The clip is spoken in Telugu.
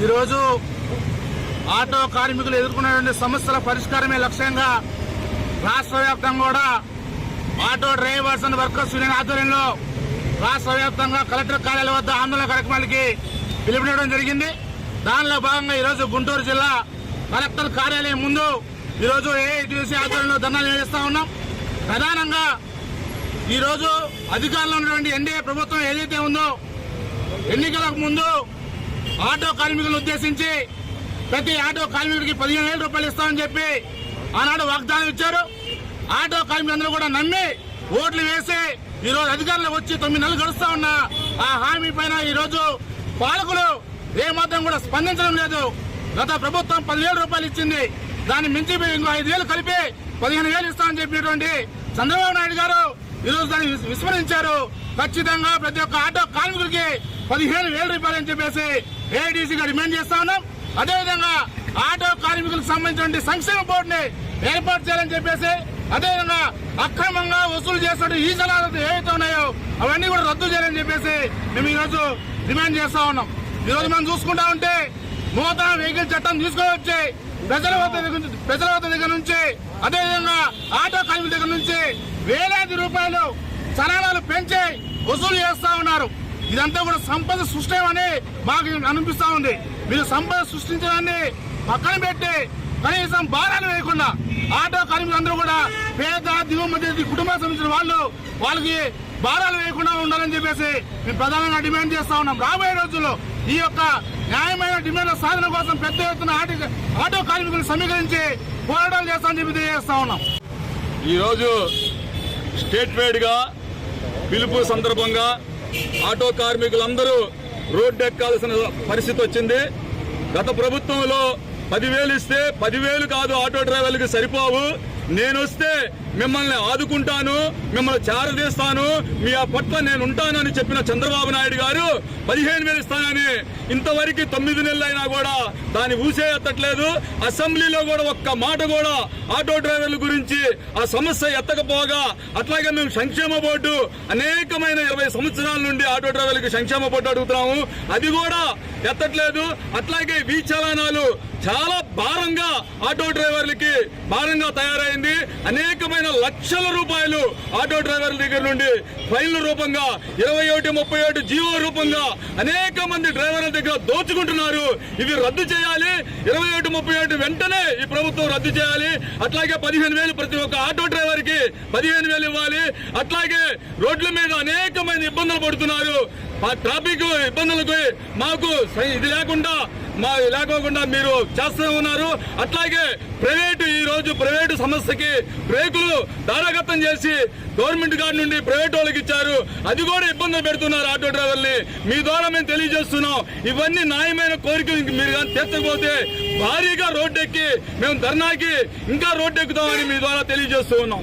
ఈరోజు ఆటో కార్మికులు ఎదుర్కొనేటువంటి సమస్యల పరిష్కారమే లక్ష్యంగా రాష్ట్ర వ్యాప్తంగా కూడా auto drivers and workers union ఆధ్వర్యంలో రాష్ట్ర వ్యాప్తంగా కలెక్టర్ కార్యాలయం వద్ద ఆందోళన కార్యక్రమాలకి పిలుపునివ్వడం జరిగింది. దానిలో భాగంగా ఈరోజు గుంటూరు జిల్లా కలెక్టర్ కార్యాలయం ముందు ఈరోజు ఏఐటీయూసీ ఆధ్వర్యంలో ధర్నాలు నిర్వహిస్తా ఉన్నాం. ప్రధానంగా ఈరోజు అధికారంలో ఉన్నటువంటి ఎన్డీఏ ప్రభుత్వం ఏదైతే ఉందో ఎన్నికలకు ముందు ఆటో కార్మికులను ఉద్దేశించి ప్రతి ఆటో కార్మికుడికి 15,000 రూపాయలు ఇస్తామని చెప్పి ఆనాడు వాగ్దానం ఇచ్చారు. ఆటో కార్మికులందరూ కూడా నమ్మి ఓట్లు వేసి ఈరోజు అధికారంలో వచ్చి 9 నెలలు గడుస్తా ఉన్న ఆ హామీ పైన ఈరోజు పాలకులు ఏమాత్రం కూడా స్పందించడం లేదు. గత ప్రభుత్వం 10,000 రూపాయలు ఇచ్చింది, దాన్ని మించి ఇంకో 5,000 కలిపి 15,000 ఇస్తామని చెప్పినటువంటి చంద్రబాబు నాయుడు గారు ఈరోజు దాన్ని విస్మరించారు. ఖచ్చితంగా ప్రతి ఒక్క ఆటో కార్మికుడికి 15,000 రూపాయలు అని చెప్పేసి ఏఐటీసీగా డిమాండ్ చేస్తా ఉన్నాం. అదేవిధంగా ఆటో కార్మికులకు సంబంధించిన సంక్షేమ బోర్డుని ఏర్పాటు చేయాలని చెప్పేసి, అదేవిధంగా అక్రమంగా వసూలు చేస్తున్న ఈ జలాలు ఏవైతే ఉన్నాయో అవన్నీ కూడా రద్దు చేయాలని చెప్పేసి మేము ఈరోజు డిమాండ్ చేస్తా ఉన్నాం. ఈరోజు మనం చూసుకుంటా ఉంటే నూతన వెహికల్ చట్టం తీసుకొని వచ్చి ప్రజల వద్ద దగ్గర నుంచి అదేవిధంగా ఆటో కార్మికుల దగ్గర నుంచి వేలాది రూపాయలు చలానాలు పెంచి వసూలు చేస్తా ఉన్నారు. ఇదంతా కూడా సంపద సృష్టిమని మాకు అనిపిస్తా ఉంది. మీరు సంపద సృష్టించడాన్ని పక్కన పెట్టి కనీసం భారాలు వేయకుండా ఆటో కార్మికులందరూ కూడా పేద దిగువ మధ్య కుటుంబానికి సంబంధించిన వాళ్ళకి భారాలు వేయకుండా ఉండాలని చెప్పేసి మేము ప్రధానంగా డిమాండ్ చేస్తా ఉన్నాం. రాబోయే రోజుల్లో ఈ యొక్క న్యాయమైన డిమాండ్ల సాధన కోసం పెద్ద ఎత్తున ఆటో కార్మికులను సమీకరించి పోరాటాలు చేస్తామని చెప్పి తెలియజేస్తా ఉన్నాం. ఈరోజు స్టేట్ వైడ్ గా పిలుపు సందర్భంగా ఆటో కార్మికులందరూ రోడ్డు ఎక్కాల్సిన పరిస్థితి వచ్చింది. గత ప్రభుత్వంలో 10,000 ఇస్తే 10,000 కాదు ఆటో డ్రైవర్లకు సరిపోవు, నేను వస్తే మిమ్మల్ని ఆదుకుంటాను, మిమ్మల్ని చేరదీస్తాను, మీ ఆ పట్ల నేను ఉంటానని చెప్పిన చంద్రబాబు నాయుడు గారు 15,000 ఇస్తానని ఇంతవరకు 9 నెలలు అయినా కూడా దాన్ని ఊసే ఎత్తట్లేదు. అసెంబ్లీలో కూడా ఒక్క మాట కూడా ఆటో డ్రైవర్ల గురించి ఆ సమస్య ఎత్తకపోగా, అట్లాగే మేము సంక్షేమ బోర్డు అనేకమైన 20 సంవత్సరాల నుండి ఆటో డ్రైవర్లకు సంక్షేమ బోర్డు అడుగుతున్నాము, అది కూడా ఎత్తట్లేదు. అట్లాగే వీ చలానాలు చాలా భారంగా ఆటో డ్రైవర్లకి భారంగా తయారైంది. అనేకమైన లక్షల రూపాయలు ఆటో డ్రైవర్ల దగ్గర నుండి ఫైన్ల రూపంగా 21, 37 జీవో రూపంగా అనేక మంది డ్రైవర్ల దగ్గర దోచుకుంటున్నారు. ఇవి రద్దు చేయాలి. 21, 37 వెంటనే ఈ ప్రభుత్వం రద్దు చేయాలి. అట్లాగే 15,000 ప్రతి ఒక్క ఆటో డ్రైవర్ కి 15,000 ఇవ్వాలి. అట్లాగే రోడ్ల మీద అనేకమైన ఇబ్బందులు పడుతున్నారు. ట్రాఫిక్ ఇబ్బందులకు మాకు ఇది లేకోకుండా మీరు చేస్తూ ఉన్నారు. అట్లాగే ఈ రోజు ప్రైవేటు సంస్థకి బ్రేకులు దారాగతం చేసి గవర్నమెంట్ గారి నుండి ప్రైవేట్ వాళ్ళకి ఇచ్చారు, అది కూడా ఇబ్బందులు పెడుతున్నారు ఆటో డ్రైవర్ని. మీ ద్వారా మేము తెలియజేస్తున్నాం, ఇవన్నీ న్యాయమైన కోరికలు మీరు కానీ తీర్చకపోతే భారీగా రోడ్డు ఎక్కి మేము ధర్నాకి ఇంకా రోడ్డు ఎక్కుతామని మీ ద్వారా తెలియజేస్తూ ఉన్నాం.